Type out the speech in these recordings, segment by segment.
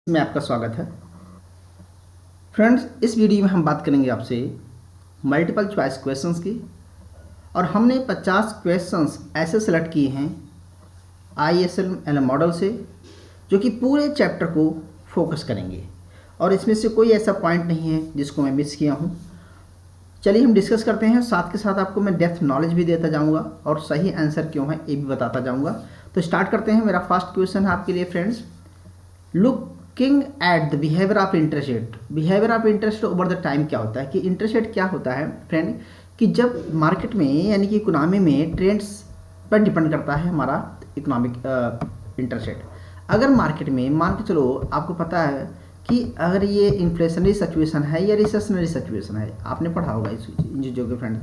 में आपका स्वागत है। फ्रेंड्स, इस वीडियो में हम बात करेंगे आपसे मल्टीपल चॉइस क्वेश्चंस की और हमने 50 क्वेश्चंस ऐसे सेलेक्ट किए हैं ISL मॉडल से जो कि पूरे चैप्टर को फोकस करेंगे और इसमें से कोई ऐसा पॉइंट नहीं है जिसको मैं मिस किया हूँ। चलिए हम डिस्कस करते हैं, साथ के साथ आपको मैं डेप्थ नॉलेज भी देता जाऊँगा और सही आंसर क्यों है ये भी बताता जाऊँगा। तो स्टार्ट करते हैं। मेरा फर्स्ट क्वेश्चन है आपके लिए friends, looking at the behaviour of interest rate. Behaviour of interest over the time क्या होता है कि इंटरेस्ट रेट क्या होता है फ्रेंड, कि जब मार्केट में यानी कि इकोनॉमी में ट्रेंड्स पर डिपेंड करता है हमारा इकोनॉमिक इंटरेस्ट रेट। अगर मार्केट में मान के चलो आपको पता है कि अगर ये इन्फ्लेशनरी सिचुएशन है या रिसेशनरी सिचुएशन है, आपने पढ़ा होगा इन चीज़ों के फ्रेंड।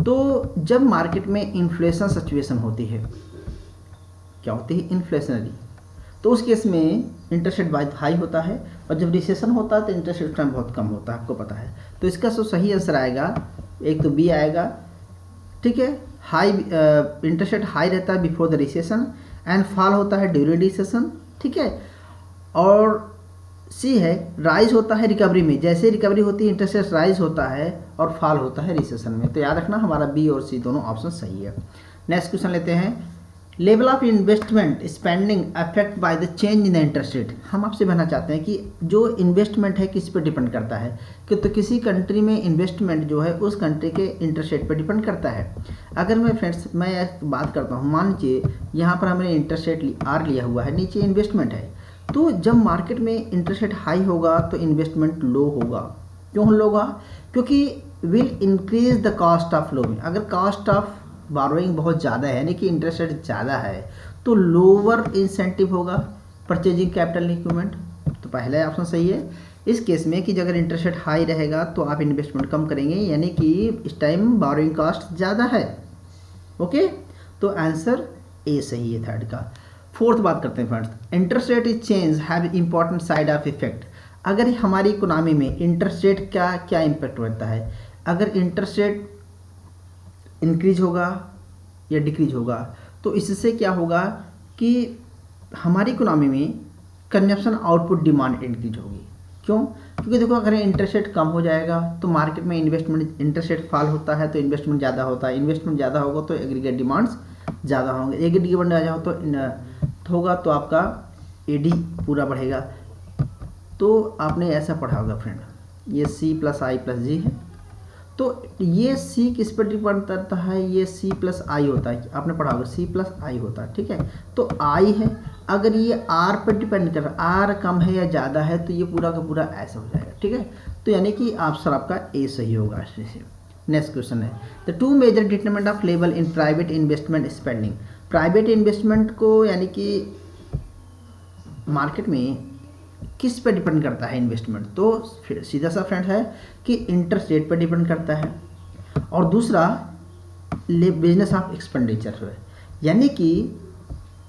तो जब मार्केट में इन्फ्लेशन सिचुएशन होती है, क्या होती है इन्फ्लेशनरी, तो उस केस में इंटरेस्ट रेट बहुत हाई होता है और जब रिसेशन होता है तो इंटरेस्ट रेट टाइम बहुत कम होता है, आपको पता है। तो इसका जो सही आंसर आएगा एक तो बी आएगा, ठीक है। हाई इंटरेस्ट रेट हाई रहता है before the recession and fall होता है ड्यूरिंग रिसेशन, ठीक है। और सी है राइज होता है रिकवरी में, जैसे रिकवरी होती है इंटरेस्ट रेट राइज होता है और फॉल होता है रिसेशन में। तो याद रखना हमारा बी और सी दोनों ऑप्शन सही है। नेक्स्ट क्वेश्चन लेते हैं, level of investment spending affect by the change in the interest rate. हम आपसे कहना चाहते हैं कि जो इन्वेस्टमेंट है किस पर डिपेंड करता है, कि तो किसी कंट्री में इन्वेस्टमेंट जो है उस कंट्री के इंटरेस्ट रेट पर डिपेंड करता है। अगर मैं फ्रेंड्स मैं बात करता हूँ, मान लीजिए यहाँ पर हमने इंटरेस्ट रेट आर लिया हुआ है, नीचे इन्वेस्टमेंट है, तो जब मार्केट में इंटरेस्ट रेट हाई होगा तो इन्वेस्टमेंट लो होगा। क्यों लो होगा? क्योंकि will increase the cost of loan. अगर कॉस्ट ऑफ बारोइंग बहुत ज़्यादा है यानी कि इंटरेस्ट रेट ज़्यादा है तो लोअर इंसेंटिव होगा परचेजिंग कैपिटल इक्विपमेंट। तो पहला ऑप्शन सही है इस केस में कि अगर इंटरेस्ट रेट हाई रहेगा तो आप इन्वेस्टमेंट कम करेंगे, यानी कि इस टाइम बारोइंग कॉस्ट ज़्यादा है। ओके, तो आंसर ए सही है थर्ड का। फोर्थ बात करते हैं friends, interest rate is change have important side of effect. अगर हमारी इकोनॉमी में इंटरेस्ट रेट का क्या इम्पैक्ट होता है, अगर इंटरेस्ट रेट इंक्रीज होगा या डिक्रीज होगा तो इससे क्या होगा कि हमारी इकोनॉमी में कंजप्शन आउटपुट डिमांड इंक्रीज होगी। क्यों? क्योंकि देखो अगर इंटरेस्ट रेट कम हो जाएगा तो मार्केट में इन्वेस्टमेंट, इंटरेस्ट रेट फॉल होता है तो इन्वेस्टमेंट ज़्यादा होता है, इन्वेस्टमेंट ज़्यादा होगा तो एग्रीगेट डिमांड्स ज़्यादा होंगे, एग्रीगेट डिमांड ज़्यादा तो होगा तो आपका एडी पूरा बढ़ेगा। तो आपने ऐसा पढ़ा होगा फ्रेंड, ये सी प्लस आई प्लस जी है, तो ये सी किस पर डिपेंड करता है, ये सी प्लस आई होता है, आपने पढ़ा होगा सी प्लस आई होता है, ठीक है। तो आई है, अगर ये आर पर डिपेंड कर रहा है, आर कम है या ज़्यादा है तो ये पूरा का पूरा ऐसा हो जाएगा, ठीक है। तो यानी कि आंसर आपका ए सही होगा इसमें से। नेक्स्ट क्वेश्चन है, the two major determinant of level in private investment spending. Private investment को यानी कि मार्केट में किस पर डिपेंड करता है इन्वेस्टमेंट, तो सीधा सा फ्रेंड है कि इंटरेस्ट रेट पर डिपेंड करता है और दूसरा बिजनेस ऑफ एक्सपेंडिचर है, यानी कि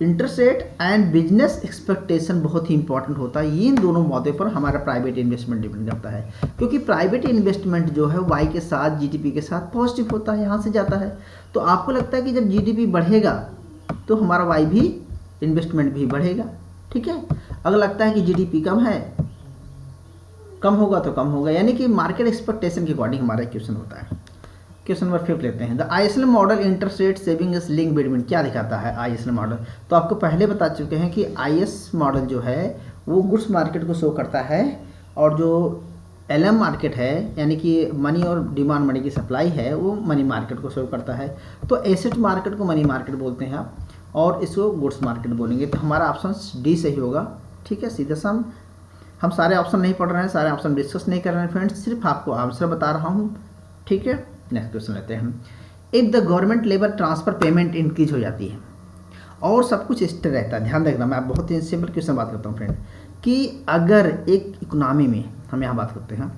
interest rate and business expectation बहुत ही इंपॉर्टेंट होता है। इन दोनों मौके पर हमारा प्राइवेट इन्वेस्टमेंट डिपेंड करता है, क्योंकि प्राइवेट इन्वेस्टमेंट जो है वाई के साथ जीडीपी के साथ पॉजिटिव होता है, यहाँ से जाता है। तो आपको लगता है कि जब जीडीपी बढ़ेगा तो हमारा वाई भी इन्वेस्टमेंट भी बढ़ेगा, ठीक है। अगर लगता है कि जीडीपी कम होगा तो कम होगा, यानी कि मार्केट एक्सपेक्टेशन के अकॉर्डिंग हमारा क्वेश्चन होता है। क्वेश्चन नंबर 5 लेते हैं, the ISL model interest rate saving is link between. क्या दिखाता है आईएसएल मॉडल? तो आपको पहले बता चुके हैं कि आईएस मॉडल जो है वो गुड्स मार्केट को शो करता है और जो एलएम मार्केट है यानी कि मनी और डिमांड मनी की सप्लाई है वो मनी मार्केट को शो करता है। तो एसेट मार्केट को मनी मार्केट बोलते हैं आप और इसको गुड्स मार्केट बोलेंगे। तो हमारा ऑप्शन डी सही होगा, ठीक है। सीधा सा हम सारे ऑप्शन नहीं पढ़ रहे हैं, सारे ऑप्शन डिस्कस नहीं कर रहे हैं फ्रेंड्स, सिर्फ आपको आंसर बता रहा हूँ, ठीक है। नेक्स्ट क्वेश्चन लेते हैं हम, if the government labour transfer payment increase हो जाती है और सब कुछ स्थिर रहता है, ध्यान रखना मैं आप बहुत ही सिंपल क्वेश्चन बात करता हूँ फ्रेंड, कि अगर एक इकोनॉमी में हम यहाँ बात करते हैं,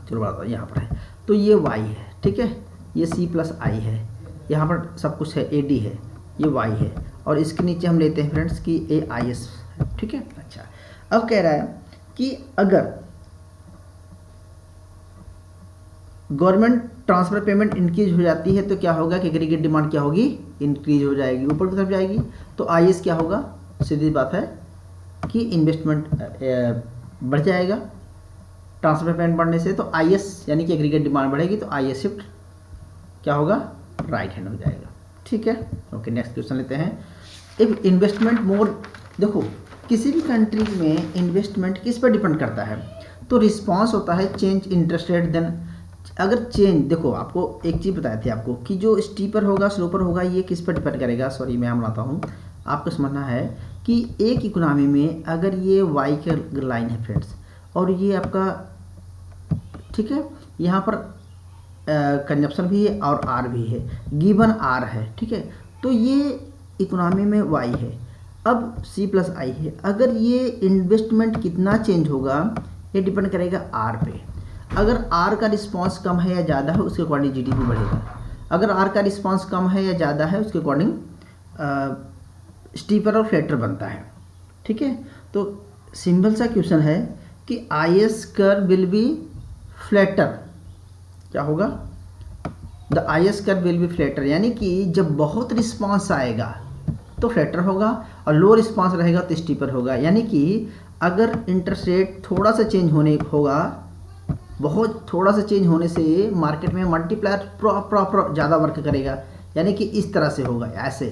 चलो बात यहाँ पर है, तो ये वाई है, ठीक है, ये सी प्लस आई है, यहाँ पर सब कुछ है, ए डी है, ये वाई है और इसके नीचे हम लेते हैं फ्रेंड्स कि ए आई एस, ठीक है। अच्छा, अब कह रहा है कि अगर गवर्नमेंट ट्रांसफर पेमेंट इंक्रीज हो जाती है तो क्या होगा कि एग्रीगेट डिमांड क्या होगी, इंक्रीज हो जाएगी, ऊपर की तरफ जाएगी। तो आईएस क्या होगा, सीधी बात है कि इन्वेस्टमेंट बढ़ जाएगा ट्रांसफर पेमेंट बढ़ने से, तो आईएस यानी कि एग्रीगेट डिमांड बढ़ेगी तो आईएस शिफ्ट क्या होगा, राइट हैंड हो जाएगा। ठीक है, ओके नेक्स्ट क्वेश्चन लेते हैं। इफ इन्वेस्टमेंट मोर, देखो किसी भी कंट्री में इन्वेस्टमेंट किस पर डिपेंड करता है, तो रिस्पॉन्स होता है चेंज इंटरेस्ट रेट। देन अगर चेंज, देखो आपको एक चीज़ बताई थी आपको कि जो स्टीपर होगा स्लोपर होगा ये किस पर डिपेंड करेगा, सॉरी मैं बनाता हूँ, आपको समझना है कि एक इकोनॉमी में अगर ये वाई का लाइन है फ्रेंड्स और ये आपका, ठीक है, यहाँ पर कंजप्शन भी है और आर भी है, गिवन आर है, ठीक है, तो ये इकोनॉमी में वाई है, अब सी प्लस आई है। अगर ये इन्वेस्टमेंट कितना चेंज होगा ये डिपेंड करेगा आर पे। अगर आर का रिस्पांस कम है या ज़्यादा है उसके अकॉर्डिंग जीडीपी बढ़ेगा। अगर आर का रिस्पांस कम है या ज़्यादा है उसके अकॉर्डिंग स्टीपर और फ्लैटर बनता है। ठीक है, तो सिंपल सा क्वेश्चन है कि I S curve will be flatter, क्या होगा, the I S curve will be flatter, यानी कि जब बहुत रिस्पांस आएगा तो फ्लैटर होगा और लो रिस्पांस रहेगा तो स्टीपर होगा। यानी कि अगर इंटरेस्ट रेट थोड़ा सा चेंज होने होगा, बहुत थोड़ा सा चेंज होने से मार्केट में मल्टीप्लायर प्रॉपर ज़्यादा वर्क करेगा, यानी कि इस तरह से होगा ऐसे,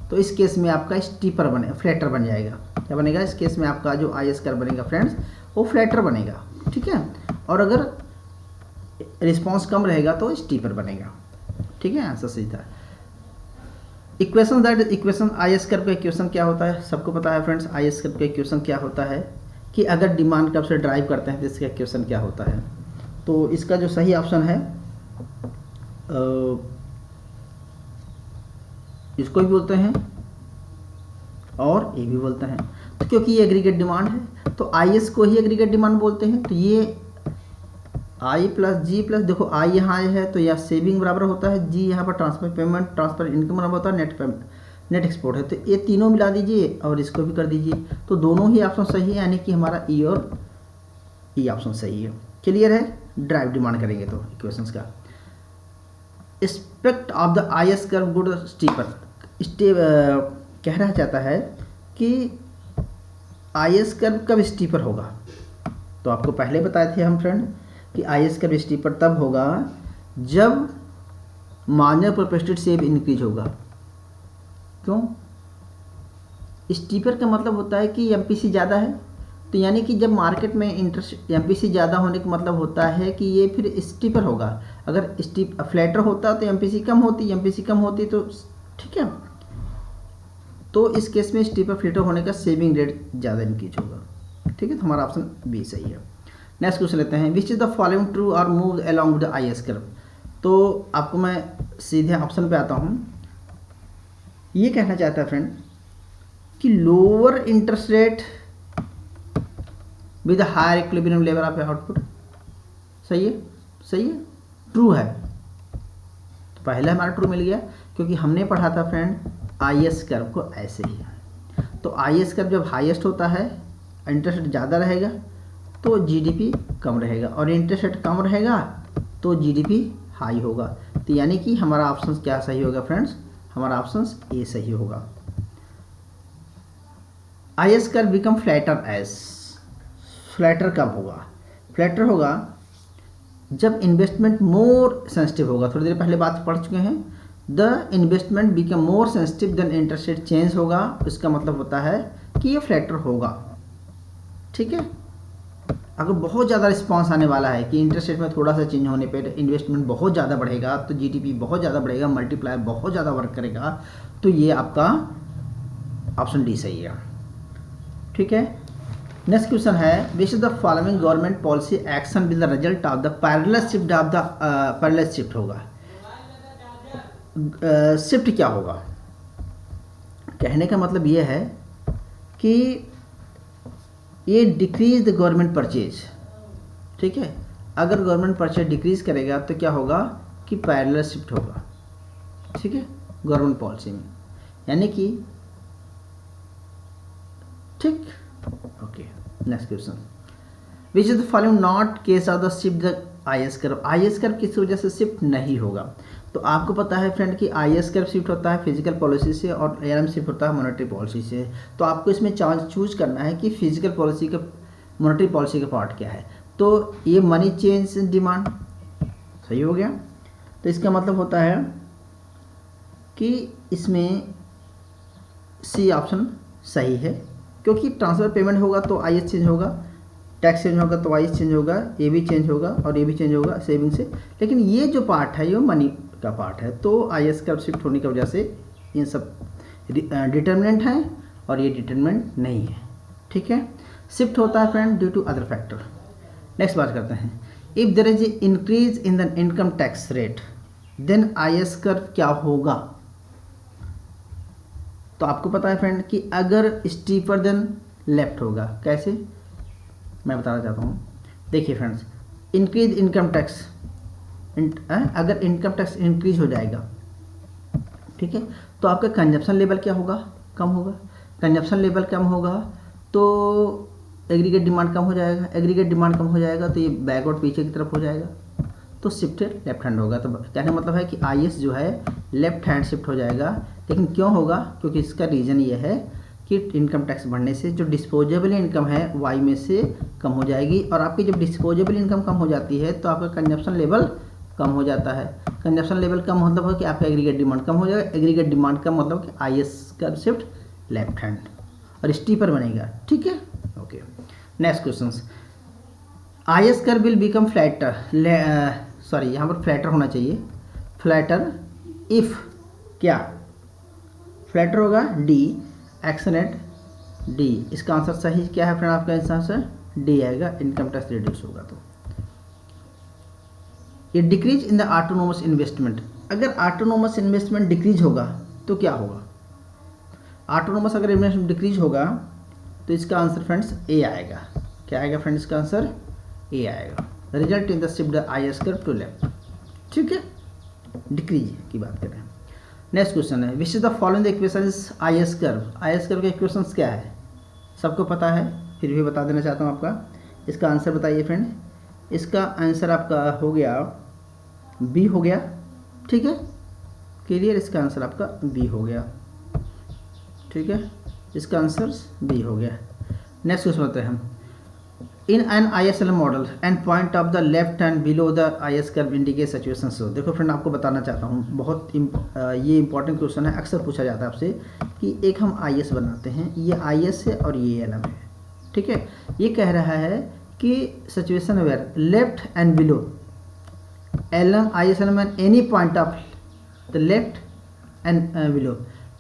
तो इस केस में आपका स्टीपर बने फ्लैटर बन जाएगा। क्या बनेगा इस केस में आपका जो आई एस कर्व बनेगा फ्रेंड्स वो फ्लैटर बनेगा। ठीक है, और अगर रिस्पांस कम रहेगा तो स्टीपर बनेगा। ठीक है, आंसर सही था। Equation, that equation I S curve का इक्वेशन क्या होता है, सबको पता है फ्रेंड्स। आई एस कर्व का इक्वेशन क्या होता है कि अगर डिमांड कर्व से ड्राइव करते हैं तो इसका इक्वेशन क्या होता है। तो इसका जो सही ऑप्शन है इसको भी बोलते हैं और ये भी बोलते हैं, तो क्योंकि ये एग्रीगेट डिमांड है तो आई एस को ही एग्रीगेट डिमांड बोलते हैं। तो ये आई प्लस जी प्लस, देखो आई यहाँ है तो यह सेविंग बराबर होता है, जी यहाँ पर ट्रांसफर पेमेंट ट्रांसफर इनकम बराबर होता है, नेट पेमेंट नेट एक्सपोर्ट है, तो ये तीनों मिला दीजिए और इसको भी कर दीजिए, तो दोनों ही ऑप्शन सही है, यानी कि हमारा ई और ई ऑप्शन सही है। क्लियर है, ड्राइव डिमांड करेंगे तो इक्वेशंस का। Aspect of the I S curve good steeper, कहना चाहता है कि आई एस कर्व कब स्टीपर होगा, तो आपको पहले बताए थे हम फ्रेंड कि आई एस कर्व स्टीपर तब होगा जब मार्जिनल प्रोस्पेक्टेड सेव इंक्रीज होगा। क्यों, स्टीपर का मतलब होता है कि एमपीसी ज़्यादा है, तो यानी कि जब मार्केट में इंटरेस्ट एमपीसी ज़्यादा होने का मतलब होता है कि ये फिर स्टीपर होगा। अगर फ्लैटर होता तो एमपीसी कम होती, एमपीसी कम होती तो ठीक है, तो इस केस में स्टीपर फ्लैटर होने का सेविंग रेट ज़्यादा इंक्रीज होगा। ठीक है, तो हमारा ऑप्शन बी सही है। नेक्स्ट क्वेश्चन लेते हैं, which is the following true और move along with the I S curve. तो आपको मैं सीधे ऑप्शन पे आता हूँ। ये कहना चाहता है फ्रेंड कि lower interest rate with higher equilibrium level of output, सही है, सही है, ट्रू है। तो पहले हमारा ट्रू मिल गया क्योंकि हमने पढ़ा था फ्रेंड आई एस कर्व को ऐसे ही। तो आई एस कर्व जब हाईएस्ट होता है, इंटरेस्ट रेट ज़्यादा रहेगा तो जीडीपी कम रहेगा, और इंटरेस्ट रेट कम रहेगा तो जीडीपी हाई होगा। तो यानी कि हमारा ऑप्शन क्या सही होगा फ्रेंड्स, हमारा ऑप्शन ए सही होगा। I S curve become flatter as, flatter कब होगा, फ्लैटर होगा जब इन्वेस्टमेंट मोर सेंसिटिव होगा। थोड़ी देर पहले बात पढ़ चुके हैं, the investment become more sensitive then interest rate change होगा, इसका मतलब होता है कि ये फ्लैटर होगा। ठीक है, अगर बहुत ज़्यादा रिस्पांस आने वाला है कि इंटरेस्ट रेट में थोड़ा सा चेंज होने पर इन्वेस्टमेंट बहुत ज़्यादा बढ़ेगा तो जीडीपी बहुत ज़्यादा बढ़ेगा, मल्टीप्लायर बहुत ज़्यादा वर्क करेगा, तो ये आपका ऑप्शन डी सही है। ठीक है, नेक्स्ट क्वेश्चन है, which is the following government policy action with the result of the parallel shift of the parallel shift होगा। शिफ्ट क्या होगा, कहने का मतलब ये है कि ये डिक्रीज द गवर्नमेंट परचेज। ठीक है, अगर गवर्नमेंट परचेज डिक्रीज करेगा तो क्या होगा कि पैरेलल शिफ्ट होगा। ठीक है, गवर्नमेंट पॉलिसी में, यानी कि ठीक। Okay, next question, which is the following not case of the shift the I S curve. I S curve किस वजह से शिफ्ट नहीं होगा, तो आपको पता है फ्रेंड कि IS कर्व शिफ्ट होता है फिजिकल पॉलिसी से और ALM शिफ्ट होता है मॉनेटरी पॉलिसी से। तो आपको इसमें चूज करना है कि फिजिकल पॉलिसी का मॉनेटरी पॉलिसी का पार्ट क्या है। तो ये मनी चेंज डिमांड सही हो गया। तो इसका मतलब होता है कि इसमें सी ऑप्शन सही है, क्योंकि ट्रांसफ़र पेमेंट होगा तो IS चेंज होगा, टैक्स चेंज होगा तो IS चेंज होगा, ये भी चेंज होगा और ये भी चेंज होगा सेविंग से। लेकिन ये जो पार्ट है ये मनी का पार्ट है, तो IS कर्व शिफ्ट होने की वजह से ये सब डिटर्मिनेंट हैं और ये डिटर्मिनेंट नहीं है। ठीक है, शिफ्ट होता है friend due to other factor. Next बात करते हैं, if there is increase in the income tax rate then IS curve क्या होगा। तो आपको पता है फ्रेंड कि अगर स्टीपर देन लेफ्ट होगा। कैसे, मैं बताना चाहता हूँ। देखिए फ्रेंड्स, इंक्रीज इनकम टैक्स, अगर इनकम टैक्स इंक्रीज हो जाएगा, ठीक है, तो आपका कंजप्शन लेवल क्या होगा, कम होगा। कंजप्शन लेवल कम होगा तो एग्रीगेट डिमांड कम हो जाएगा, एग्रीगेट डिमांड कम हो जाएगा तो ये बैकवर्ड पीछे की तरफ हो जाएगा, तो शिफ्टेड लेफ्ट हैंड होगा। तो कहने का मतलब है कि IS जो है लेफ्ट हैंड शिफ्ट हो जाएगा। लेकिन क्यों होगा, क्योंकि इसका रीज़न ये है कि इनकम टैक्स बढ़ने से जो डिस्पोजेबल इनकम है Y में से कम हो जाएगी, और आपकी जब डिस्पोजेबल इनकम कम हो जाती है तो आपका कंजप्शन लेवल कम हो जाता है। कंजप्शन लेवल कम मतलब है कि आपका एग्रीगेट डिमांड कम हो जाएगा, एग्रीगेट डिमांड कम मतलब कि IS का शिफ्ट लेफ्ट हैंड और स्टीपर बनेगा। ठीक है, okay. Next question, IS curve will become flatter, sorry यहाँ पर फ्लैटर होना चाहिए, फ्लैटर इफ़ क्या, फ्लैटर होगा D, एक्शन एट D। इसका आंसर सही क्या है फ्रेंड, आपका आंसर D आएगा, इनकम टैक्स रिड्यूस होगा। तो ये decrease in the autonomous investment, अगर ऑटोनोमस इन्वेस्टमेंट डिक्रीज होगा तो क्या होगा। ऑटोनोमस अगर इन्वेस्टमेंट डिक्रीज होगा तो इसका आंसर फ्रेंड्स A आएगा। क्या आएगा फ्रेंड्स, इसका आंसर A आएगा। Result in the shift the IS curve to left. ठीक है, डिक्रीज की बात करें। नेक्स्ट क्वेश्चन है, which is the following the equations IS curve. IS curve के इक्वेशंस क्या है, सबको पता है, फिर भी बता देना चाहता हूँ आपका। इसका आंसर बताइए फ्रेंड। इसका आंसर आपका हो गया B हो गया। ठीक है, क्लियर, इसका आंसर आपका B हो गया। ठीक है, इसका आंसर B हो गया। नेक्स्ट क्वेश्चन बताते हैं हम, in an ISLM model and point of the left hand below the IS curve indicate situation. So देखो फ्रेंड, आपको बताना चाहता हूँ, बहुत ये इंपॉर्टेंट क्वेश्चन है, अक्सर पूछा जाता है आपसे कि एक हम IS बनाते हैं, ये IS है और ये ALM है। ठीक है, ये कह रहा है कि situation where left and below LM ISLM and any point of the left and below,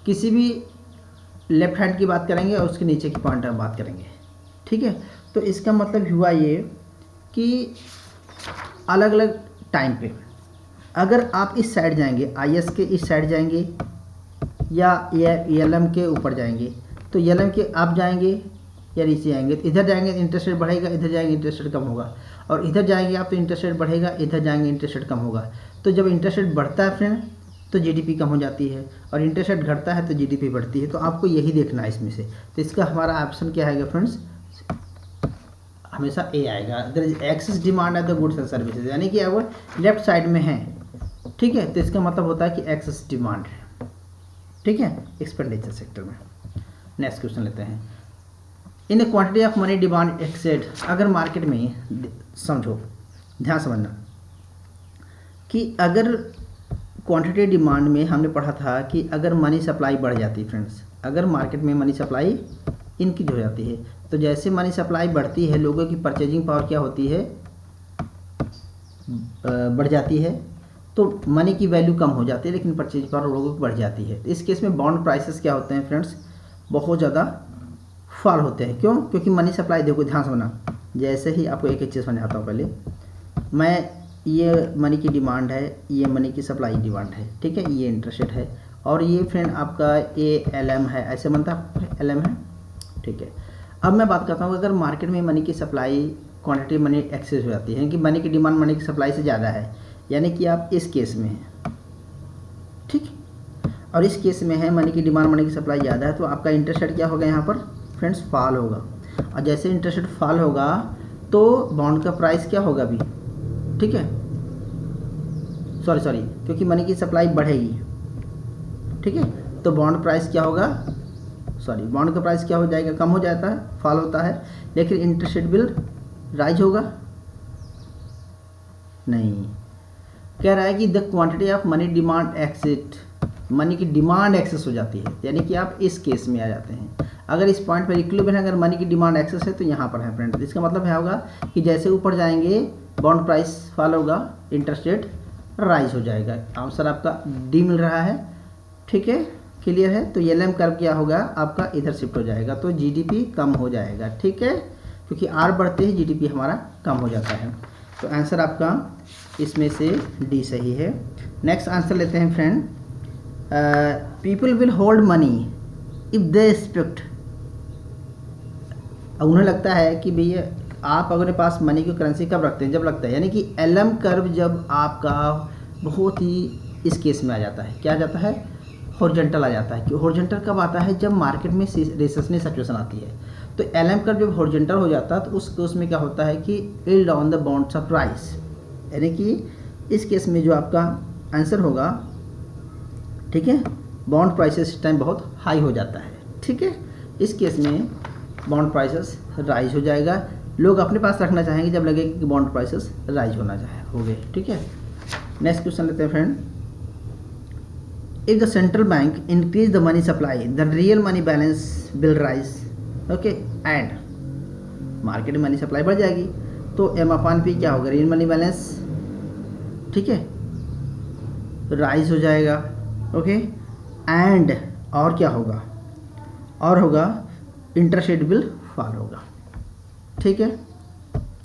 किसी भी लेफ्ट हैंड की बात करेंगे और उसके नीचे की पॉइंट ऑफ बात करेंगे। ठीक है, तो इसका मतलब हुआ ये कि अलग अलग टाइम पे अगर आप इस साइड जाएंगे, IS के इस साइड जाएंगे या ALM के ऊपर जाएंगे, तो ALM के आप जाएंगे या नीचे जाएंगे, तो इधर जाएंगे इंटरेस्ट रेट बढ़ेगा, इधर जाएंगे इंटरेस्ट रेट कम होगा, और इधर जाएंगे आप तो इंटरेस्ट रेट बढ़ेगा, इधर जाएंगे इंटरेस्ट रेट कम होगा। तो जब इंटरेस्ट रेट बढ़ता है फ्रेंड तो GDP कम हो जाती है, और इंटरेस्ट रेट घटता है तो GDP बढ़ती है। तो आपको यही देखना है इसमें से। तो इसका हमारा ऑप्शन क्या आएगा फ्रेंड्स, हमेशा A आएगा। अगर एक्सेस डिमांड है तो गुड्स एंड सर्विसेज, यानी कि वो लेफ्ट साइड में है। ठीक है, तो इसका मतलब होता है कि एक्सेस डिमांड है। ठीक है, एक्सपेंडिचर सेक्टर में। नेक्स्ट क्वेश्चन लेते हैं, in quantity of money demand accessed, अगर मार्केट में, समझो, ध्यान समझना कि अगर क्वांटिटी डिमांड में हमने पढ़ा था कि अगर मनी सप्लाई बढ़ जाती है फ्रेंड्स, अगर मार्केट में मनी सप्लाई इंक्रीज हो जाती है, तो जैसे मनी सप्लाई बढ़ती है लोगों की परचेजिंग पावर क्या होती है, बढ़ जाती है, तो मनी की वैल्यू कम हो जाती है लेकिन परचेजिंग पावर लोगों की बढ़ जाती है। तो इस केस में बॉन्ड प्राइसेस क्या होते हैं फ्रेंड्स, बहुत ज़्यादा फॉल होते हैं। क्यों, क्योंकि मनी सप्लाई, देखो ध्यान से सुनना, जैसे ही आपको एक चीज़ समझाता हूँ। पहले मैं, ये मनी की डिमांड है, ये मनी की सप्लाई डिमांड है। ठीक है, ये इंटरेस्ट रेट है, और ये फ्रेंड आपका ALM है, ऐसे बनता है, LM है। ठीक है, अब मैं बात करता हूँ, अगर मार्केट में मनी की सप्लाई, क्वांटिटी मनी एक्सेस हो जाती है, कि मनी की डिमांड मनी की सप्लाई से ज़्यादा है, यानी कि आप इस केस में हैं, ठीक, और इस केस में है मनी की डिमांड मनी की सप्लाई ज़्यादा है, तो आपका इंटरेस्ट रेट क्या होगा यहाँ पर फ्रेंड्स, फॉल होगा। और जैसे इंटरेस्ट रेट फॉल होगा तो बॉन्ड का प्राइस क्या होगा भी, ठीक है, सॉरी क्योंकि मनी की सप्लाई बढ़ेगी, ठीक है, तो बॉन्ड प्राइस क्या होगा, बॉन्ड का प्राइस क्या हो जाएगा, कम हो जाता है, फॉल होता है, लेकिन इंटरेस्ट रेट बिल राइज होगा नहीं। कह रहा है कि the quantity of money demand exit, money की डिमांड एक्सेस हो जाती है, यानी कि आप इस केस में आ जाते हैं। अगर इस पॉइंट पर इक्विलिब्रियम है, अगर मनी की डिमांड एक्सेस है तो यहाँ पर है फ्रेंड। इसका मतलब है होगा कि जैसे ऊपर जाएंगे बॉन्ड प्राइस फॉल होगा, इंटरेस्ट रेट राइज हो जाएगा। आंसर आपका डी मिल रहा है, ठीक है, क्लियर है। तो एलएम कर्व क्या होगा आपका, इधर शिफ्ट हो जाएगा, तो जीडीपी कम हो जाएगा, ठीक है, क्योंकि आर बढ़ते ही जीडीपी हमारा कम हो जाता है। तो आंसर आपका इसमें से डी सही है। नेक्स्ट आंसर लेते हैं friend, people will hold money if they expect, उन्हें लगता है कि भैया आप अपने पास मनी की करेंसी कब रखते हैं, जब लगता है, यानी कि एलएम कर्व जब आपका बहुत ही इस केस में आ जाता है, क्या आ जाता है, हॉरिजॉन्टल आ जाता है। कि हॉरिजॉन्टल कब आता है, जब मार्केट में रिसेशनरी सिचुएशन आती है। तो एलएम कर्व जब हॉरिजॉन्टल हो जाता है तो उस केस में क्या होता है कि yield on the bonds of price, यानी कि इस केस में जो आपका आंसर होगा, ठीक है, बॉन्ड प्राइसेस इस टाइम बहुत हाई हो जाता है, ठीक है, इस केस में बॉन्ड प्राइसेस राइज हो जाएगा। लोग अपने पास रखना चाहेंगे जब लगेगा कि बॉन्ड प्राइसेस राइज होना हो गए, ठीक है। नेक्स्ट क्वेश्चन लेते हैं friend, if the central bank increase the money supply the real money balance will rise, okay, and market में मनी सप्लाई बढ़ जाएगी तो M/P क्या होगा, रियल मनी बैलेंस, ठीक है, राइज हो जाएगा, ओके, एंड और क्या होगा, और होगा इंटरेस्ट रेट बिल फॉल होगा, ठीक है,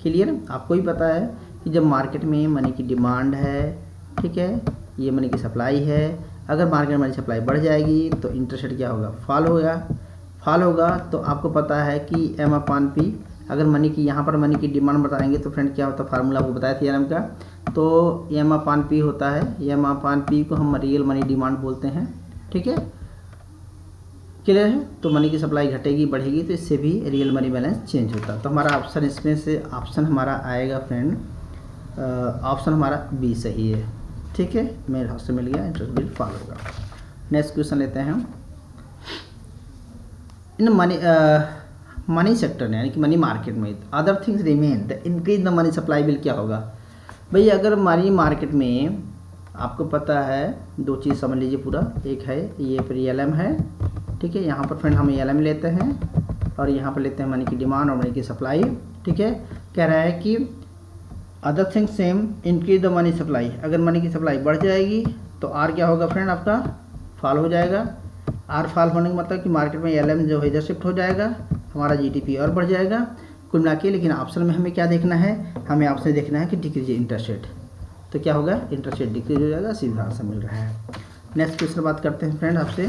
क्लियर। आपको ही पता है कि जब मार्केट में मनी की डिमांड है, ठीक है, ये मनी की सप्लाई है, अगर मार्केट में मनी सप्लाई बढ़ जाएगी तो इंटरेस्ट रेट क्या होगा, फॉल होगा। तो आपको पता है कि M/P, अगर मनी की यहाँ पर मनी की डिमांड बताएंगे तो फ्रेंड क्या होता है, फार्मूला आपको बताया थ्योरम का, तो M/P होता है, M/P को हम रियल मनी डिमांड बोलते हैं, ठीक है, क्लियर है। तो मनी की सप्लाई घटेगी बढ़ेगी तो इससे भी रियल मनी बैलेंस चेंज होता है। तो हमारा ऑप्शन इसमें से ऑप्शन हमारा आएगा फ्रेंड, ऑप्शन हमारा बी सही है, ठीक है, मेरे हाथ से मिल गया, इंटरेस्ट बिल फॉल होगा। नेक्स्ट क्वेश्चन लेते हैं हम, इन मनी सेक्टर यानी कि मनी मार्केट में other things remain the increase the money supply bill क्या होगा। भाई अगर मनी मार्केट में आपको पता है दो चीज़ समझ लीजिए पूरा, एक है ये फिर एलएम है, ठीक है, यहाँ पर फ्रेंड हम एलएम लेते हैं और यहाँ पर लेते हैं मनी की डिमांड और मनी की सप्लाई, ठीक है। कह रहा है कि other thing same increase the money supply, अगर मनी की सप्लाई बढ़ जाएगी तो आर क्या होगा फ्रेंड, आपका फॉल हो जाएगा। आर फॉल होने का मतलब कि मार्केट में एलएम जो है इधर शिफ्ट हो जाएगा, हमारा जीडीपी और बढ़ जाएगा कुल मिला के। लेकिन ऑप्शन में हमें क्या देखना है, हमें ऑप्शन देखना है कि डिक्रीज इंटरेस्ट रेट, तो क्या होगा, इंटरेस्ट रेट डिक्रीज हो जाएगा, सीधा आंसर मिल रहा है। नेक्स्ट क्वेश्चन बात करते हैं फ्रेंड आपसे।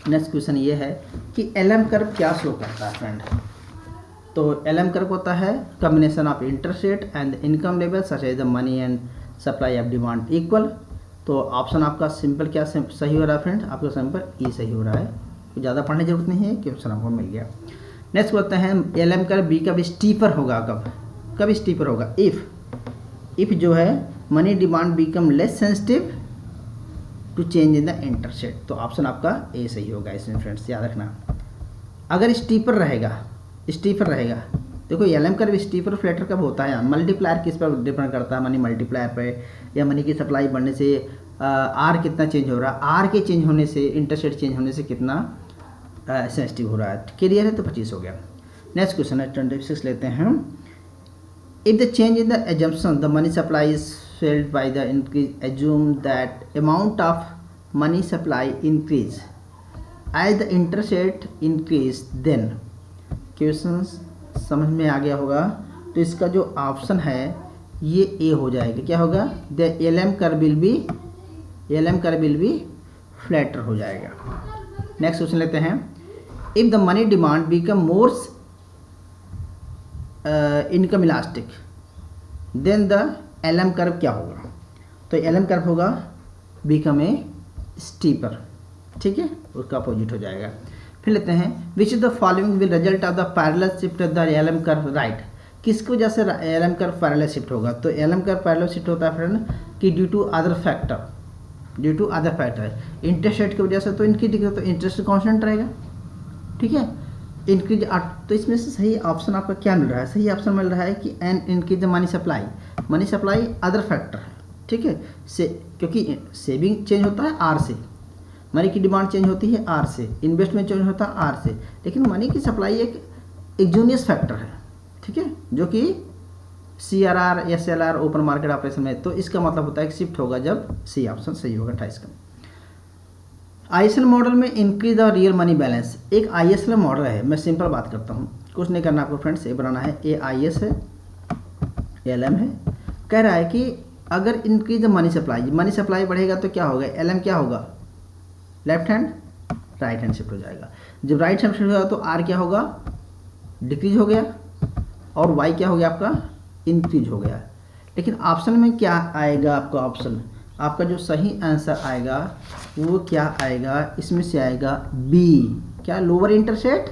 नेक्स्ट क्वेश्चन ये है कि एलएम कर्व क्या शो करता है फ्रेंड। तो एलएम कर्व होता है combination of interest rate and income level such as the money and supply of demand equal. तो ऑप्शन आपका सिंपल क्या सही हो रहा है फ्रेंड, आपका सिंपल ई सही हो रहा है, ज़्यादा पढ़ने की जरूरत नहीं है कि ऑप्शन आपको मिल गया। नेक्स्ट बोलते हैं एलएम कर्व बी कब स्टीपर होगा, कब स्टीपर होगा, इफ़ जो है money demand become less sensitive to change in the interest rate. तो ऑप्शन आपका ए सही होगा इसमें फ्रेंड्स, याद रखना। अगर स्टीपर रहेगा देखो एलएम कर्व स्टीपर फ्लैटर कब होता है, मल्टीप्लायर किस पर डिपेंड करता है, मनी मल्टीप्लायर पे या मनी की सप्लाई बढ़ने से आर कितना चेंज हो रहा है, आर के चेंज होने से इंटरेस्ट रेट चेंज होने से कितना सेंसिटिव हो रहा है, क्लियर है। तो 25 हो गया। नेक्स्ट क्वेश्चन है 26 लेते हैं। If the change in the assumption the money supply is failed by the increase, assume that amount of money supply increase as the interest rate increase, then question समझ में आ गया होगा। तो इसका जो ऑप्शन है ये ए हो जाएगा, क्या होगा, the LM curve will be flatter हो जाएगा। नेक्स्ट क्वेश्चन लेते हैं। If the money demand become more income elastic then the LM curve क्या होगा। तो एलएम कर्व होगा बिकम ए स्टीपर, ठीक है, उसका अपोजिट हो जाएगा। फिर लेते हैं which is the following will result of the parallel shift of the LM curve right. किसकी वजह से एलएम कर्व पैरेलल शिफ्ट होगा? तो एलएम कर्व पैरेलल शिफ्ट होता है फ्रेंड कि due to other factor, interest rate की वजह से। तो इनकी डिग्री तो इंटरेस्ट कांस्टेंट रहेगा, ठीक है। इंक्रीज, तो इसमें से सही ऑप्शन आपका क्या मिल रहा है? सही ऑप्शन मिल रहा है कि an increase the money supply other factor है, ठीक है। से क्योंकि सेविंग चेंज होता है आर से, मनी की डिमांड चेंज होती है आर से, इन्वेस्टमेंट चेंज होता है आर से, लेकिन मनी की सप्लाई एक एक्सोनियस फैक्टर है, ठीक है, जो कि CRR, SLR open market operation में। तो इसका मतलब होता है कि शिफ्ट होगा जब सी ऑप्शन सही होगा 28 का। ISL मॉडल में increase the real money balance, एक ISL मॉडल है। मैं सिंपल बात करता हूँ, कुछ नहीं करना आपको फ्रेंड्स, ये बनाना है AIS है, LM है। कह रहा है कि अगर इंक्रीज द मनी सप्लाई बढ़ेगा तो क्या होगा? LM क्या होगा? Left hand right hand shift हो जाएगा। जब राइट हैंड शिफ्ट होगा तो R क्या होगा? डिक्रीज हो गया, और Y क्या हो गया आपका? इंक्रीज हो गया। लेकिन ऑप्शन में क्या आएगा आपका? ऑप्शन आपका जो सही आंसर आएगा वो क्या आएगा? इसमें से आएगा B, क्या? लोअर इंटरेस्ट रेट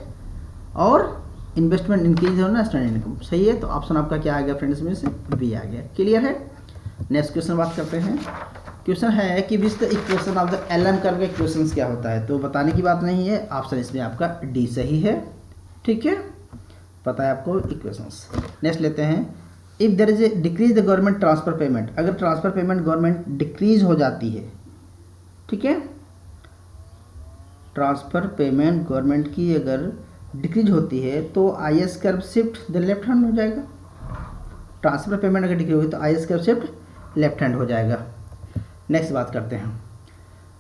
और इन्वेस्टमेंट इंक्रीज होना स्टैंडर्ड इनकम, सही है। तो ऑप्शन आपका क्या आ गया फ्रेंड्स? इसमें से B आ गया। क्लियर है? नेक्स्ट क्वेश्चन बात करते हैं। क्वेश्चन है कि which the equation of the LM curve के इक्वेशंस क्या होता है? तो बताने की बात नहीं है, ऑप्शन इसमें आपका D सही है, ठीक है, पता है आपको इक्वेशंस। नेक्स्ट लेते हैं, if there is a decrease the government transfer payment, अगर ट्रांसफर पेमेंट गवर्नमेंट डिक्रीज हो जाती है, ठीक है, ट्रांसफर पेमेंट गवर्नमेंट की अगर डिक्रीज होती है तो IS curve shift the left hand हो जाएगा। ट्रांसफर पेमेंट अगर डिक्रीज होगी तो IS curve shift left hand हो जाएगा। नेक्स्ट बात करते हैं,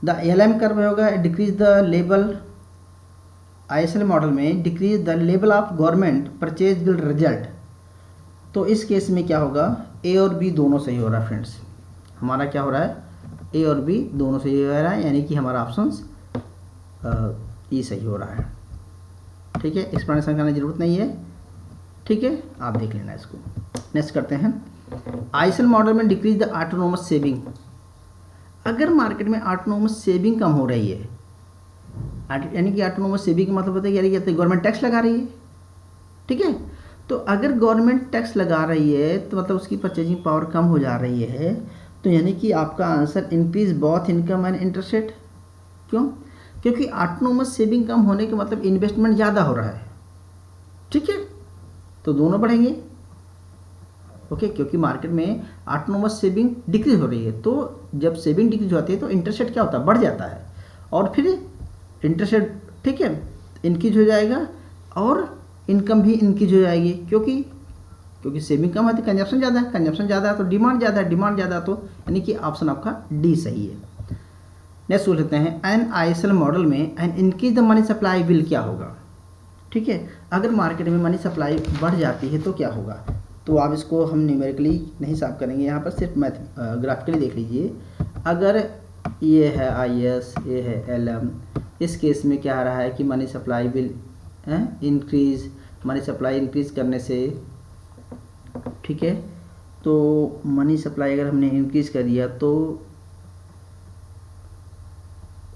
द LM कर्व होगा decrease the level, ISL model में decrease the level of government purchase will result. तो इस केस में क्या होगा? A और B दोनों सही हो रहा है फ्रेंड्स, हमारा क्या हो रहा है? A और B दोनों सही हो रहा है, यानी कि हमारा ऑप्शन E सही हो रहा है, ठीक है। एक्सप्लेनेशन करने की जरूरत नहीं है, ठीक है, आप देख लेना इसको। नेक्स्ट करते हैं, ISL मॉडल में डिक्रीज द ऑटोनोमस सेविंग, अगर मार्केट में ऑटोनोमस सेविंग कम हो रही है, यानी कि ऑटोनोमस सेविंग का मतलब होता है कि गवर्नमेंट टैक्स लगा रही है, ठीक है। तो अगर गवर्नमेंट टैक्स लगा रही है तो मतलब उसकी परचेजिंग पावर कम हो जा रही है, तो यानी कि आपका answer increase both income and interest rate. क्यों? क्योंकि ऑटोनोमस सेविंग कम होने के मतलब इन्वेस्टमेंट ज़्यादा हो रहा है, ठीक है, तो दोनों बढ़ेंगे, ओके। क्योंकि मार्केट में ऑटोनोमस सेविंग डिक्रीज हो रही है, तो जब सेविंग डिक्रीज होती है तो इंटरेस्ट रेट क्या होता है? बढ़ जाता है, और फिर इंटरेस्ट रेट, ठीक है, इंक्रीज हो जाएगा और इनकम भी इंक्रीज हो जाएगी। क्योंकि सेविंग कम है तो कंजप्शन ज़्यादा है, कंजप्शन ज़्यादा है तो डिमांड ज़्यादा है, डिमांड ज़्यादा तो यानी कि ऑप्शन आपका D सही है। नेक्स्ट सोच लेते हैं, एन ISL मॉडल में an increase the money supply will क्या होगा, ठीक है। अगर मार्केट में मनी सप्लाई बढ़ जाती है तो क्या होगा? तो आप इसको हम न्यूमेरिकली नहीं साफ करेंगे, यहाँ पर सिर्फ ग्राफिकली देख लीजिए। अगर ये है IS, ये है LM, इस केस में क्या आ रहा है कि money supply will increase, money supply increase करने से, ठीक है, तो मनी सप्लाई अगर हमने इंक्रीज कर दिया तो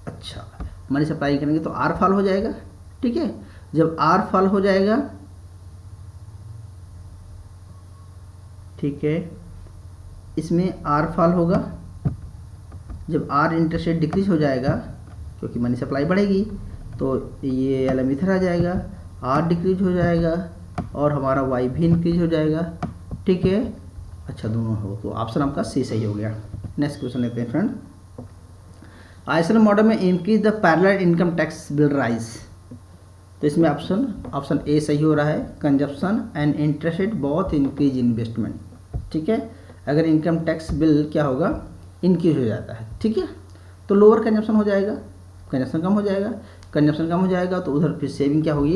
अच्छा, मनी सप्लाई करेंगे तो R फॉल हो जाएगा, ठीक है। जब R फॉल हो जाएगा, ठीक है, इसमें R फॉल होगा, जब R इंटरेस्ट रेट डिक्रीज हो जाएगा क्योंकि मनी सप्लाई बढ़ेगी, तो ये LM इधर आ जाएगा, R डिक्रीज हो जाएगा और हमारा Y भी इंक्रीज हो जाएगा, ठीक है। अच्छा, दोनों हो, तो ऑप्शन आपका C सही हो गया। नेक्स्ट क्वेश्चन लेते हैं फ्रेंड, ISL मॉडल में increase the parallel income tax will rise, तो इसमें ऑप्शन A सही हो रहा है, consumption and interest rate both increase investment, ठीक है। अगर इनकम टैक्स बिल क्या होगा? इंक्रीज हो जाता है, ठीक है, तो लोअर कंजप्शन हो जाएगा, कंजप्शन कम हो जाएगा, कंजप्शन कम हो जाएगा तो उधर फिर सेविंग क्या होगी?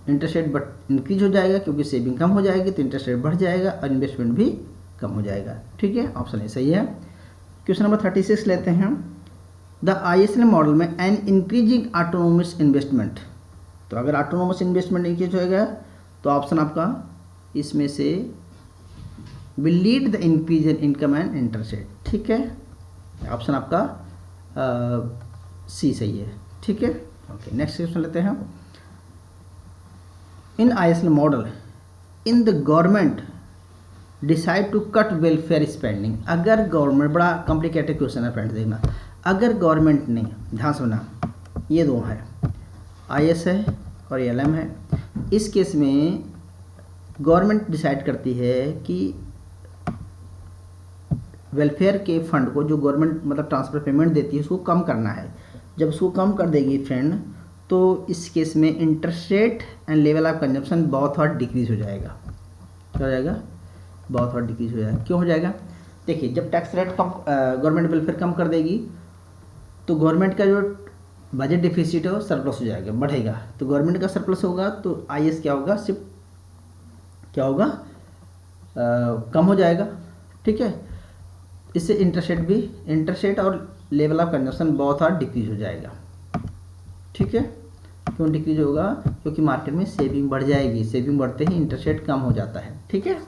इंटरेस्ट रेट बट इंक्रीज हो जाएगा, क्योंकि सेविंग कम हो जाएगी तो इंटरेस्ट रेट बढ़ जाएगा और इन्वेस्टमेंट भी कम हो जाएगा, ठीक है, ऑप्शन ए सही है। क्वेश्चन नंबर 36 लेते हैं, द ISL मॉडल में एन इंक्रीजिंग ऑटोनोमस इन्वेस्टमेंट, तो अगर ऑटोनोमस इन्वेस्टमेंट इंक्रीज होएगा तो ऑप्शन आपका इसमें से will lead the increase in income and interest rate, ठीक है, ऑप्शन आपका C सही है, ठीक है, ओके। नेक्स्ट क्वेश्चन लेते हैं, in ISL model in the government decide to cut welfare spending, अगर गवर्नमेंट, बड़ा कॉम्प्लिकेटेड क्वेश्चन है फ्रेंड्स, देखना, अगर गवर्नमेंट ने, ध्यान सुना, ये दो है, IS है और LM है, इस केस में गवर्नमेंट डिसाइड करती है कि वेलफेयर के फंड को, जो गवर्नमेंट मतलब ट्रांसफ़र पेमेंट देती है, उसको कम करना है। जब उसको कम कर देगी फ्रेंड, तो इस केस में interest rate and level of consumption बहुत हद डिक्रीज हो जाएगा। क्या हो जाएगा? बहुत हद डिक्रीज हो जाएगा। क्यों हो जाएगा? देखिए, जब टैक्स रेट कम, गवर्नमेंट वेलफेयर कम कर देगी, तो गवर्नमेंट का जो बजट डिफिसिट है वो सरप्लस हो जाएगा, बढ़ेगा। तो गवर्नमेंट का सरप्लस होगा तो IS क्या होगा? सिर्फ क्या होगा? कम हो जाएगा। ठीक है, इससे इंटरेस्ट रेट और लेवल ऑफ कंजप्शन बहुत हद डिक्रीज हो जाएगा। ठीक है, क्यों डिक्रीज होगा? क्योंकि मार्केट में सेविंग बढ़ जाएगी, सेविंग बढ़ते ही इंटरेस्ट रेट कम हो जाता है। ठीक है,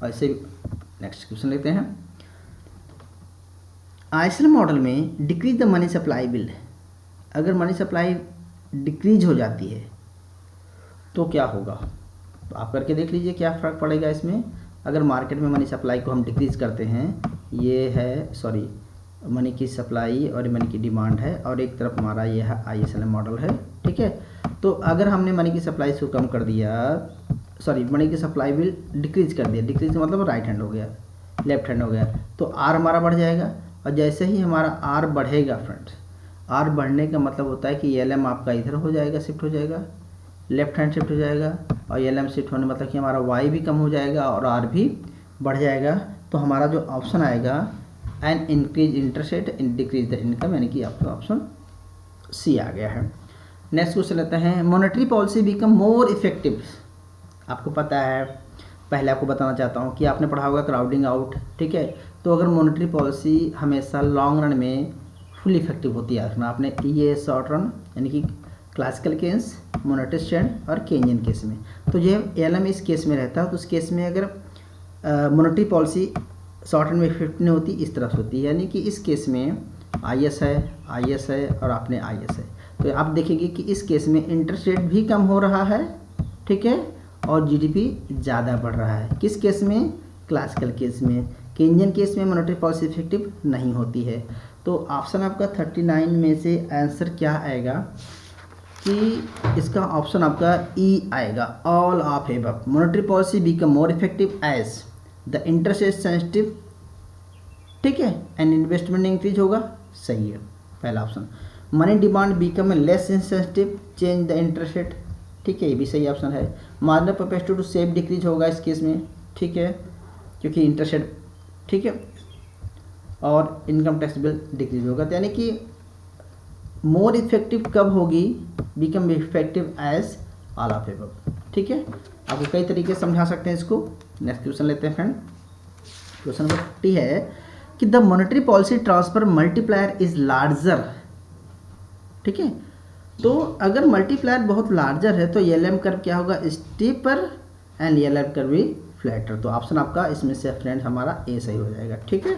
और इसे नेक्स्ट क्वेश्चन लेते हैं। आइसलैंड मॉडल में decrease the money supply bill, अगर मनी सप्लाई डिक्रीज हो जाती है तो क्या होगा? तो आप करके देख लीजिए क्या फ़र्क पड़ेगा इसमें। अगर मार्केट में मनी सप्लाई को हम डिक्रीज करते हैं, ये है सॉरी मनी की सप्लाई और मनी की डिमांड है, और एक तरफ हमारा ये है ISLM मॉडल है। ठीक है, तो अगर हमने मनी की सप्लाई को कम कर दिया, सॉरी मनी की सप्लाई बिल डिक्रीज कर दिया, डिक्रीज मतलब राइट हैंड हो गया, लेफ्ट हैंड हो गया, तो R हमारा बढ़ जाएगा। और जैसे ही हमारा R बढ़ेगा फ्रेंड्स, R बढ़ने का मतलब होता है कि LM आपका इधर हो जाएगा, शिफ्ट हो जाएगा, लेफ्ट हैंड शिफ्ट हो जाएगा, और LM शिफ्ट होने मतलब कि हमारा Y भी कम हो जाएगा और R भी बढ़ जाएगा। तो हमारा जो ऑप्शन आएगा and increase interest rate and decrease the income, यानी कि आपका ऑप्शन C आ गया है। नेक्स्ट क्वेश्चन लेते हैं। Monetary policy become more effective, आपको पता है, पहले आपको बताना चाहता हूँ कि आपने पढ़ा होगा क्राउडिंग आउट। ठीक है, तो अगर मॉनेटरी पॉलिसी हमेशा लॉन्ग रन में फुल इफेक्टिव होती है रखना आपने, ये शॉर्ट रन यानी कि क्लासिकल केस, मॉनेटरी स्टैंड और केनियन केस में। तो ये LM इस केस में रहता है, तो उस केस में अगर मॉनेटरी पॉलिसी शॉर्ट रन में इफेक्टिव नहीं होती, इस तरह से होती है, यानी कि इस केस में IS है और आपने IS है, तो आप देखेंगे कि इस केस में इंटरेस्ट रेट भी कम हो रहा है। ठीक है, और GDP ज़्यादा बढ़ रहा है। किस केस में? क्लासिकल केस में। केनियन केस में मॉनेटरी पॉलिसी इफेक्टिव नहीं होती है। तो ऑप्शन आपका 39 में से आंसर क्या आएगा कि इसका ऑप्शन आपका E आएगा, all of above. Monetary policy become more effective as the interest rate sensitive, ठीक है, एंड इन्वेस्टमेंट इंक्रीज होगा, सही है पहला option. Money demand become less sensitive, change the interest rate, ठीक है, ये भी सही ऑप्शन है। Marginal propensity to save decrease होगा इस केस में, ठीक है, क्योंकि इंटरेस्ट रेट, ठीक है, और इनकम टैक्स बिल डिक्रीज होगा। तो यानी कि मोर इफेक्टिव कब होगी? Become effective as all of above. ठीक है, आपको कई तरीके से समझा सकते हैं इसको। नेक्स्ट क्वेश्चन लेते हैं फ्रेंड। क्वेश्चन नंबर 40 है कि the monetary policy transfer multiplier is larger. ठीक है, तो अगर मल्टीप्लायर बहुत लार्जर है तो LM कर्व क्या होगा? स्टीपर, एंड LM कर्व भी फ्लैटर। तो ऑप्शन आपका इसमें से फ्रेंड हमारा A सही हो जाएगा। ठीक है,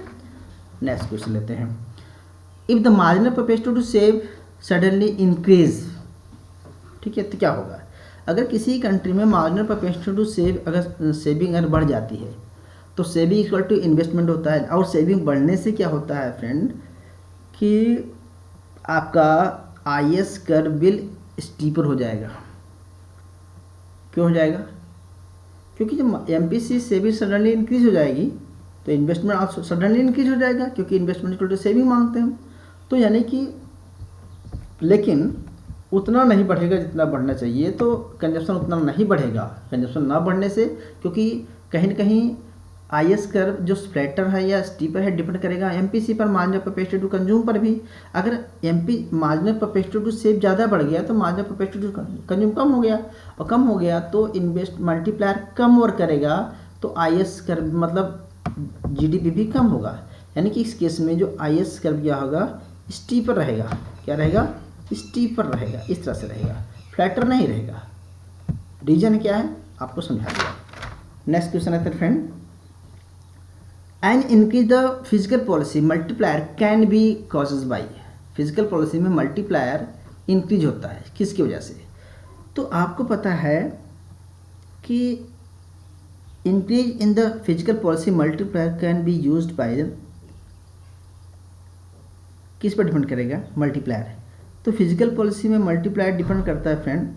नेक्स्ट क्वेश्चन लेते हैं। If the marginal propensity to save suddenly increase, ठीक है, तो क्या होगा? अगर किसी कंट्री में मार्जिनल प्रोपेंसिटी टू सेव, अगर सेविंग अगर बढ़ जाती है तो सेविंग इक्वल टू इन्वेस्टमेंट होता है, और सेविंग बढ़ने से क्या होता है फ्रेंड कि आपका IS कर्व बिल स्टीपर हो जाएगा। क्यों हो जाएगा? क्योंकि जब MPC सेविंग सडनली इंक्रीज हो जाएगी तो इन्वेस्टमेंट आप सडनली इंक्रीज हो जाएगा, क्योंकि इन्वेस्टमेंट इक्वल टू सेविंग मांगते हैं हम। तो यानी कि लेकिन उतना नहीं बढ़ेगा जितना बढ़ना चाहिए, तो कंजप्शन उतना नहीं बढ़ेगा। कंजप्शन ना बढ़ने से, क्योंकि कहीं ना कहीं IS कर्व जो फ्लैटर है या स्टीपर है डिपेंड करेगा MPC पर, मार्जिनल प्रोपेंसिटी टू कंज्यूम पर भी। अगर मार्जिनल प्रोपेंसिटी टू सेव ज़्यादा बढ़ गया तो मार्जिनल प्रोपेंसिटी टू कंज्यूम कम हो गया, और कम हो गया तो इन्वेस्ट मल्टीप्लायर कम वर्क करेगा, तो IS कर्व मतलब GDP भी कम होगा। यानी कि इस केस में जो IS कर्व क्या होगा? स्टीपर रहेगा। क्या रहेगा? स्टीपर रहेगा, इस तरह से रहेगा, फ्लैटर नहीं रहेगा। रीजन क्या है आपको समझा दिया। नेक्स्ट क्वेश्चन है friend. And increase the physical policy multiplier can be causes by. Physical policy में मल्टीप्लायर इंक्रीज होता है किसकी वजह से? तो आपको पता है कि increase in the physical policy multiplier can be used by, किस पर डिपेंड करेगा? मल्टीप्लायर। तो फिजिकल पॉलिसी में मल्टीप्लायर डिपेंड करता है फ्रेंड,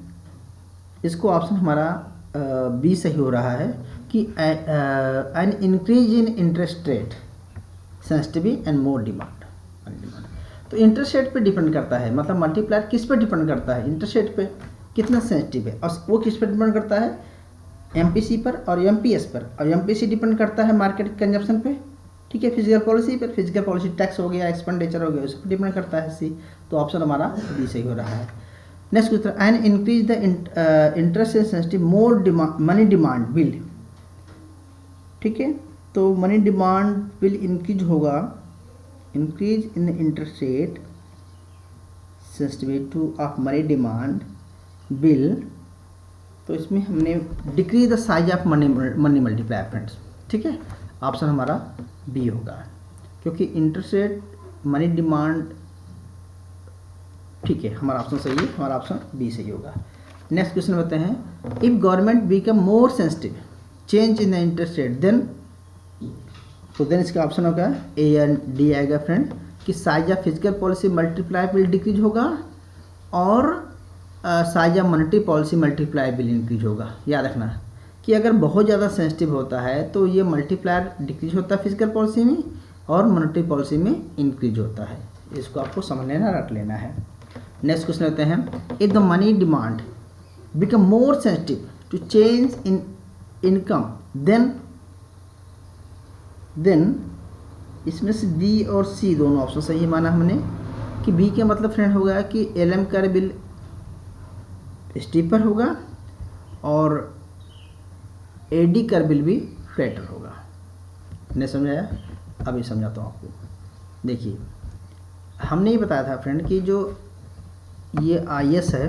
इसको ऑप्शन हमारा बी सही हो रहा है कि an increase in interest rate sensitivity and more demand. तो इंटरेस्ट रेट पे डिपेंड करता है, मतलब मल्टीप्लायर किस पे डिपेंड करता है? इंटरेस्ट रेट पे कितना सेंसिटिव है, और वो किस पे डिपेंड करता है? एमपीसी पर और एमपीएस पर, और एमपीसी डिपेंड करता है मार्केट कंजप्शन पे, ठीक है, फिजिकल पॉलिसी पर। फिजिकल पॉलिसी टैक्स हो गया, एक्सपेंडिचर हो गया, उस पर डिपेंड करता है सी। तो ऑप्शन हमारा बी सही हो रहा है। Next question, and increase the interest sensitive more money demand will, ठीक है, तो मनी डिमांड विल इंक्रीज होगा, increase in interest rate sensitivity of money demand will, तो इसमें हमने decrease the size of money multiplier friends, ठीक है, option हमारा बी होगा, क्योंकि इंटरेस्ट रेट मनी डिमांड, ठीक है, हमारा ऑप्शन सही है, हमारा ऑप्शन बी सही होगा। नेक्स्ट क्वेश्चन बताते हैं, if government become more sensitive change in the interest rate then, तो देन इसका ऑप्शन होगा ए एंड डी आएगा फ्रेंड, कि size of physical policy multiply will decrease होगा और size of monetary policy multiply will increase होगा। याद रखना कि अगर बहुत ज़्यादा सेंसिटिव होता है तो ये मल्टीप्लायर डिक्रीज होता है फिजिकल पॉलिसी में और मॉनेटरी पॉलिसी में इंक्रीज होता है, इसको आपको समझ लेना, रट लेना है। नेक्स्ट क्वेश्चन लेते हैं, if the money demand become more sensitive to change in income then इसमें से बी और सी दोनों ऑप्शन सही माना हमने, कि बी का मतलब फ्रेंड होगा कि एलएम का बिल स्टीपर होगा और एडी कर बिल भी फ्लैटर होगा। नहीं समझाया? अभी समझाता हूँ आपको। देखिए, हमने ये बताया था फ्रेंड कि जो ये आईएस है,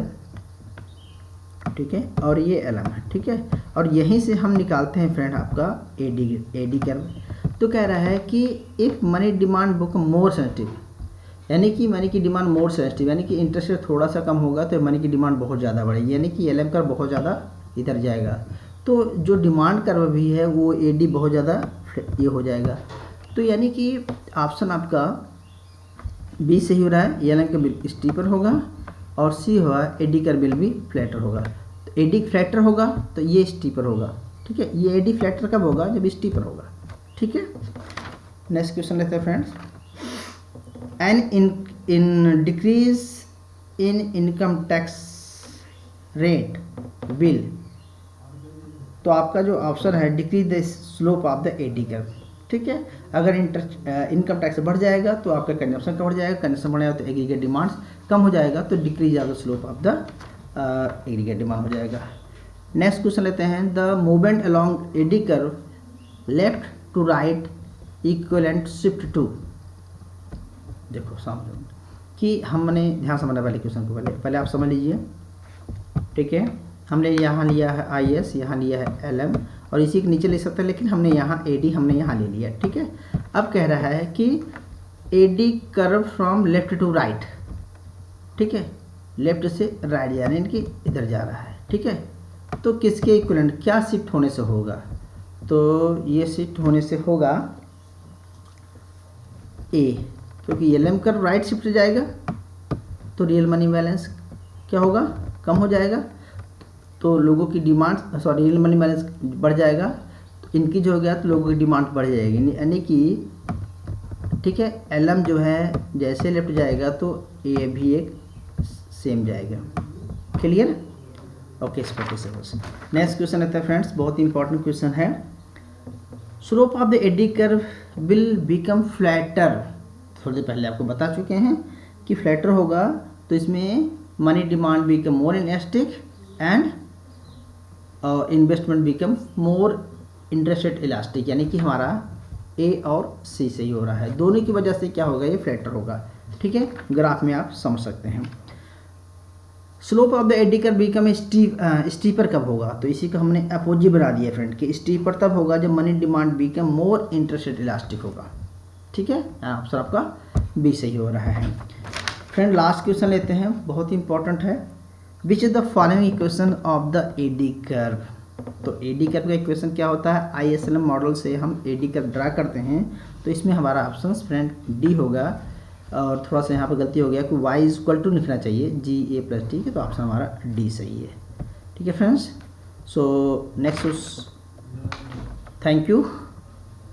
ठीक है, और ये एलएम है, ठीक है, और यहीं से हम निकालते हैं फ्रेंड आपका एडी कर। तो कह रहा है कि if money demand book more sensitive, यानी कि मनी की डिमांड मोर सेंसिटिव, यानी कि इंटरेस्ट रेट थोड़ा सा कम होगा तो मनी की डिमांड बहुत ज़्यादा बढ़ेगी, यानी कि एलएम कर बहुत ज़्यादा इधर जाएगा, तो जो डिमांड कर्व भी है वो एडी बहुत ज़्यादा ये हो जाएगा। तो यानी कि ऑप्शन आपका बी सही हो रहा है, एलएम का बिल स्टीपर होगा और सी हुआ एडी कर बिल भी फ्लैटर होगा। तो एडी फ्लैटर होगा तो ये स्टीपर होगा, ठीक है, ये एडी फ्लैटर कब होगा? जब स्टीपर होगा, ठीक है। नेक्स्ट क्वेश्चन लेते हैं friends, an in decrease in income tax rate will, तो आपका जो ऑप्शन है decrease the slope of the AD curve, ठीक है। अगर इनकम टैक्स बढ़ जाएगा तो आपका कंजप्शन कम बढ़ जाएगा, कंजप्शन बढ़ जाएगा तो एग्रीगेट डिमांड्स कम हो जाएगा, तो decrease of the slope of the aggregate demand हो जाएगा। नेक्स्ट क्वेश्चन लेते हैं, the movement along AD curve left to right equivalent shift to, देखो सामने कि हमने ध्यान समझना पहले क्वेश्चन को, पहले आप समझ लीजिए, ठीक है। हमने यहाँ लिया है आईएस, यहाँ लिया है एलएम और इसी के नीचे ले सकते हैं, लेकिन हमने यहाँ एडी हमने यहाँ ले लिया, ठीक है। अब कह रहा है कि AD curve from left to right, ठीक है, लेफ्ट से राइट यानी कि इधर जा रहा है, ठीक है। तो किसके इक्वलेंट, क्या शिफ्ट होने से होगा? तो ये शिफ्ट होने से होगा ए, क्योंकि एलएम कर्व राइट शिफ्ट जाएगा तो रियल मनी बैलेंस क्या होगा? कम हो जाएगा, तो लोगों की डिमांड रियल मनी बैलेंस बढ़ जाएगा, तो इंक्रीज हो गया तो लोगों की डिमांड बढ़ जाएगी, यानी कि ठीक है, एलएम जो है जैसे लेफ्ट जाएगा तो ए भी एक सेम जाएगा। क्लियर? ओके, इस पर से बस। नेक्स्ट क्वेश्चन आता है फ्रेंड्स, बहुत ही इंपॉर्टेंट क्वेश्चन है, slope of the AD curve will become flatter. थोड़ी देर पहले आपको बता चुके हैं कि फ्लैटर होगा तो इसमें money demand become more elastic and investment become more interest rate elastic, यानी कि हमारा ए और सी सही हो रहा है, दोनों की वजह से क्या होगा? ये फ्लैटर होगा, ठीक है। ग्राफ में आप समझ सकते हैं। Slope of the AD curve become steeper कब होगा? तो इसी को हमने अपोजिट बना दिया फ्रेंड, कि स्टीपर तब होगा जब money demand become more interest rate elastic होगा, ठीक है। आंसर आपका बी सही हो रहा है। फ्रेंड लास्ट क्वेश्चन लेते हैं, बहुत ही इंपॉर्टेंट है, which is the following equation of the AD curve. तो एडी कर्व का इक्वेशन क्या होता है, ISLM मॉडल से हम एडी कर्व ड्रा करते हैं। तो इसमें हमारा ऑप्शन फ्रेंड डी होगा। और थोड़ा सा यहाँ पर गलती हो गया कि y इक्वल टू लिखना चाहिए GA + T, तो ऑप्शन हमारा डी सही है। ठीक है friends, so next, thank you.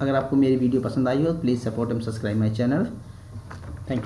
अगर आपको मेरी वीडियो पसंद आई हो please support and subscribe my channel. Thank you.